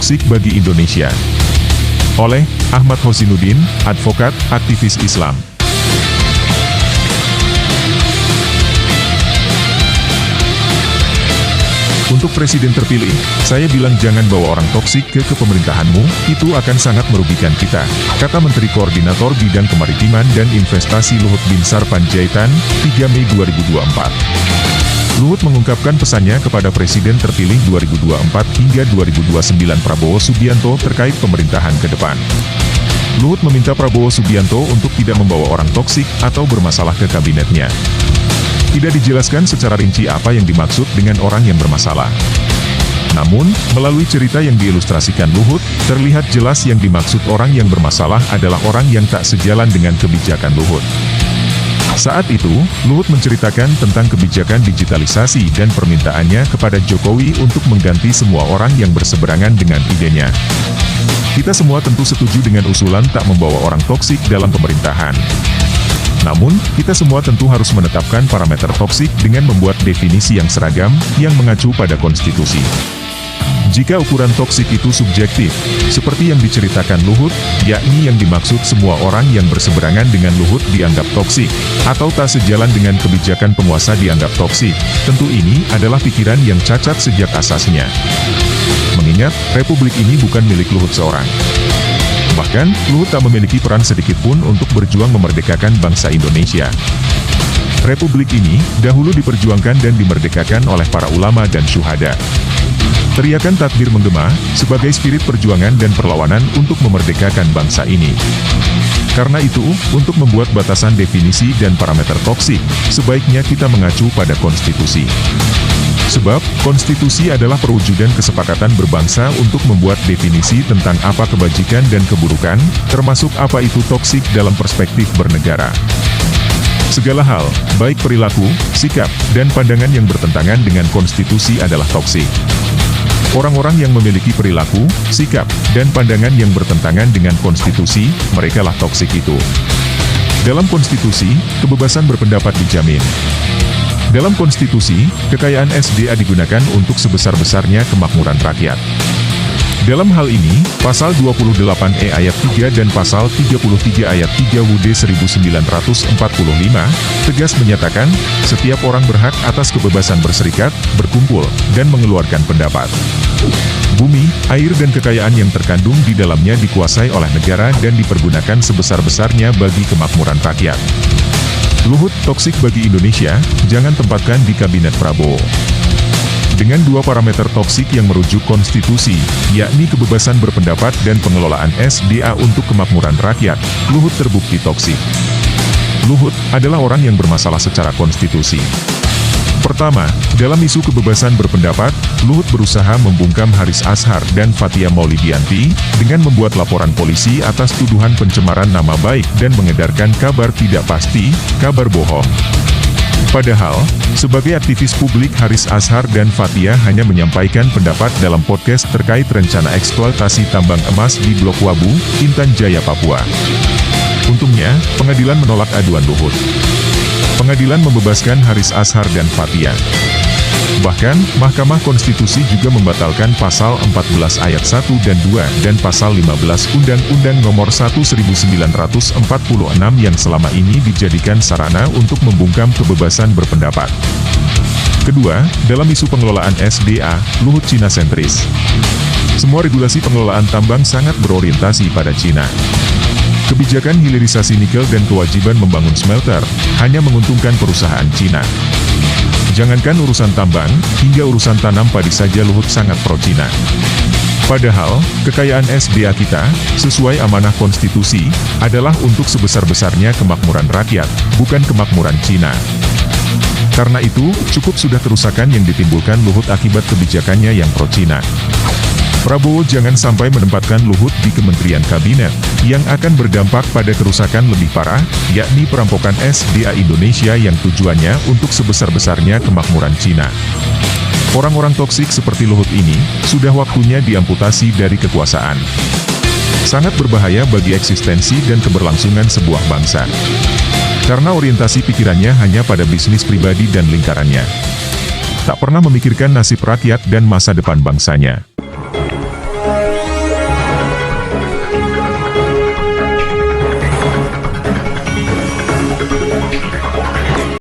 toksik bagi Indonesia. Oleh Ahmad Hosinuddin, advokat, aktivis Islam. Untuk presiden terpilih, saya bilang jangan bawa orang toksik ke kepemerintahanmu, itu akan sangat merugikan kita, kata Menteri Koordinator Bidang Kemaritiman dan Investasi Luhut Binsar Panjaitan, 3 Mei 2024. Luhut mengungkapkan pesannya kepada Presiden terpilih 2024 hingga 2029 Prabowo Subianto terkait pemerintahan ke depan. Luhut meminta Prabowo Subianto untuk tidak membawa orang toksik atau bermasalah ke kabinetnya. Tidak dijelaskan secara rinci apa yang dimaksud dengan orang yang bermasalah. Namun, melalui cerita yang diilustrasikan Luhut, terlihat jelas yang dimaksud orang yang bermasalah adalah orang yang tak sejalan dengan kebijakan Luhut. Saat itu, Luhut menceritakan tentang kebijakan digitalisasi dan permintaannya kepada Jokowi untuk mengganti semua orang yang berseberangan dengan idenya. Kita semua tentu setuju dengan usulan tak membawa orang toksik dalam pemerintahan. Namun, kita semua tentu harus menetapkan parameter toksik dengan membuat definisi yang seragam, yang mengacu pada konstitusi. Jika ukuran toksik itu subjektif, seperti yang diceritakan Luhut, yakni yang dimaksud semua orang yang berseberangan dengan Luhut dianggap toksik, atau tak sejalan dengan kebijakan penguasa dianggap toksik, tentu ini adalah pikiran yang cacat sejak asasnya. Mengingat, Republik ini bukan milik Luhut seorang. Bahkan, Luhut tak memiliki peran sedikitpun untuk berjuang memerdekakan bangsa Indonesia. Republik ini, dahulu diperjuangkan dan dimerdekakan oleh para ulama dan syuhada. Teriakan takbir menggema, sebagai spirit perjuangan dan perlawanan untuk memerdekakan bangsa ini. Karena itu, untuk membuat batasan definisi dan parameter toksik, sebaiknya kita mengacu pada konstitusi. Sebab, konstitusi adalah perwujudan kesepakatan berbangsa untuk membuat definisi tentang apa kebajikan dan keburukan, termasuk apa itu toksik dalam perspektif bernegara. Segala hal, baik perilaku, sikap, dan pandangan yang bertentangan dengan konstitusi adalah toksik. Orang-orang yang memiliki perilaku, sikap, dan pandangan yang bertentangan dengan konstitusi, merekalah toksik itu. Dalam konstitusi, kebebasan berpendapat dijamin. Dalam konstitusi, kekayaan SDA digunakan untuk sebesar-besarnya kemakmuran rakyat. Dalam hal ini, Pasal 28E ayat 3 dan Pasal 33 ayat 3 UUD 1945, tegas menyatakan, setiap orang berhak atas kebebasan berserikat, berkumpul, dan mengeluarkan pendapat. Bumi, air dan kekayaan yang terkandung di dalamnya dikuasai oleh negara dan dipergunakan sebesar-besarnya bagi kemakmuran rakyat. Luhut, toksik bagi Indonesia, jangan tempatkan di kabinet Prabowo. Dengan dua parameter toksik yang merujuk konstitusi, yakni kebebasan berpendapat dan pengelolaan SDA untuk kemakmuran rakyat, Luhut terbukti toksik. Luhut adalah orang yang bermasalah secara konstitusi. Pertama, dalam isu kebebasan berpendapat, Luhut berusaha membungkam Haris Azhar dan Fathia Maulidiyanti dengan membuat laporan polisi atas tuduhan pencemaran nama baik dan mengedarkan kabar tidak pasti, kabar bohong. Padahal, sebagai aktivis publik Haris Azhar dan Fathia hanya menyampaikan pendapat dalam podcast terkait rencana eksploitasi tambang emas di Blok Wabu, Intan Jaya, Papua. Untungnya, pengadilan menolak aduan Luhut. Pengadilan membebaskan Haris Azhar dan Fathia. Bahkan, Mahkamah Konstitusi juga membatalkan Pasal 14 Ayat 1 dan 2 dan Pasal 15 Undang-Undang Nomor 1 1946 yang selama ini dijadikan sarana untuk membungkam kebebasan berpendapat. Kedua, dalam isu pengelolaan SDA, Luhut Cina sentris. Semua regulasi pengelolaan tambang sangat berorientasi pada Cina. Kebijakan hilirisasi nikel dan kewajiban membangun smelter hanya menguntungkan perusahaan Cina. Jangankan urusan tambang, hingga urusan tanam padi saja Luhut sangat pro-Cina. Padahal, kekayaan SDA kita, sesuai amanah konstitusi, adalah untuk sebesar-besarnya kemakmuran rakyat, bukan kemakmuran Cina. Karena itu, cukup sudah kerusakan yang ditimbulkan Luhut akibat kebijakannya yang pro-Cina. Prabowo jangan sampai menempatkan Luhut di kementerian kabinet, yang akan berdampak pada kerusakan lebih parah, yakni perampokan SDA Indonesia yang tujuannya untuk sebesar-besarnya kemakmuran Cina. Orang-orang toksik seperti Luhut ini, sudah waktunya diamputasi dari kekuasaan. Sangat berbahaya bagi eksistensi dan keberlangsungan sebuah bangsa. Karena orientasi pikirannya hanya pada bisnis pribadi dan lingkarannya. Tak pernah memikirkan nasib rakyat dan masa depan bangsanya.